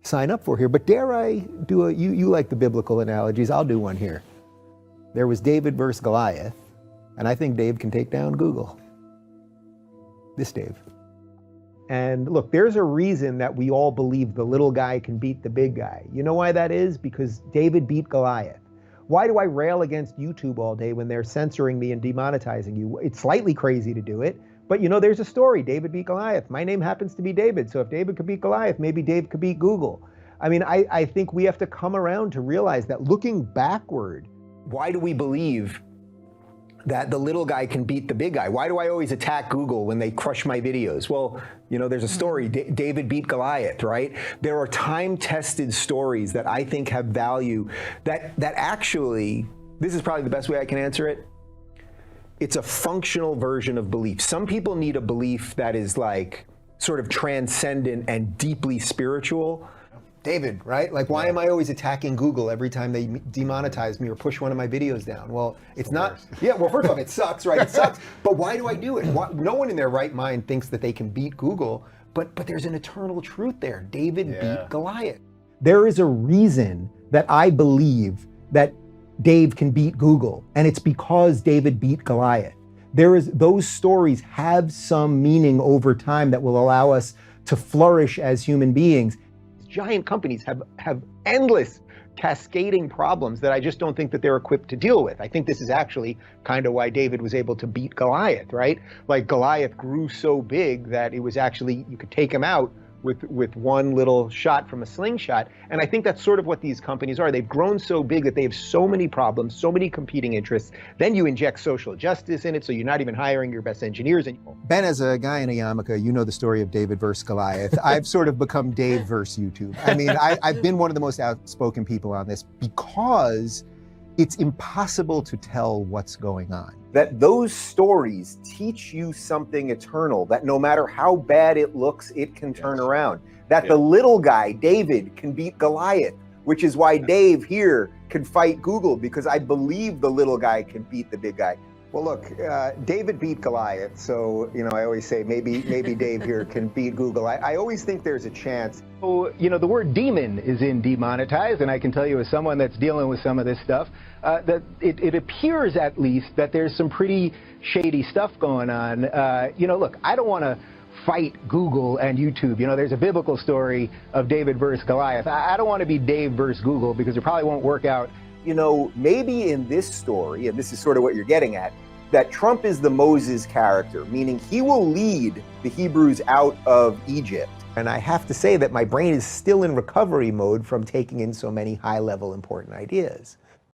sign up for here, but dare I do you like the biblical analogies, I'll do one here. There was David versus Goliath, and I think Dave can take down Google. This Dave. And look, there's a reason that we all believe the little guy can beat the big guy. You know why that is? Because David beat Goliath. Why do I rail against YouTube all day when they're censoring me and demonetizing you? It's slightly crazy to do it, but you know, there's a story. David beat Goliath. My name happens to be David, so if David could beat Goliath, maybe Dave could beat Google. I mean, I think we have to come around to realize that looking backward, why do we believe that the little guy can beat the big guy? Why do I always attack Google when they crush my videos? Well, you know, there's a story, David beat Goliath, right? There are time-tested stories that I think have value that actually, this is probably the best way I can answer it. It's a functional version of belief. Some people need a belief that is like sort of transcendent and deeply spiritual. David, right? Like, why am I always attacking Google every time they demonetize me or push one of my videos down? Well, it's not, yeah, well, first off, it sucks, right? It sucks. But why do I do it? No one in their right mind thinks that they can beat Google, but there's an eternal truth there. David beat Goliath. There is a reason that I believe that Dave can beat Google, and it's because David beat Goliath. Those stories have some meaning over time that will allow us to flourish as human beings. Giant companies have endless cascading problems that I just don't think that they're equipped to deal with. I think this is actually kind of why David was able to beat Goliath, right? Like, Goliath grew so big that it was actually, you could take him out with one little shot from a slingshot. And I think that's sort of what these companies are. They've grown so big that they have so many problems, so many competing interests. Then you inject social justice in it, so you're not even hiring your best engineers. Ben, as a guy in a yarmulke, you know the story of David versus Goliath. I've sort of become Dave versus YouTube. I mean, I've been one of the most outspoken people on this because it's impossible to tell what's going on. That those stories teach you something eternal, that no matter how bad it looks, it can turn around. That the little guy, David, can beat Goliath, which is why Dave here can fight Google, because I believe the little guy can beat the big guy. Well, look, David beat Goliath, so, you know, I always say maybe Dave here can beat Google. I always think there's a chance. So, you know, the word demon is in demonetized, and I can tell you as someone that's dealing with some of this stuff, that it appears at least that there's some pretty shady stuff going on. You know, look, I don't want to fight Google and YouTube. You know, there's a biblical story of David versus Goliath. I don't want to be Dave versus Google, because it probably won't work out. You know, maybe in this story, and this is sort of what you're getting at, that Trump is the Moses character, meaning he will lead the Hebrews out of Egypt. And I have to say that my brain is still in recovery mode from taking in so many high-level important ideas.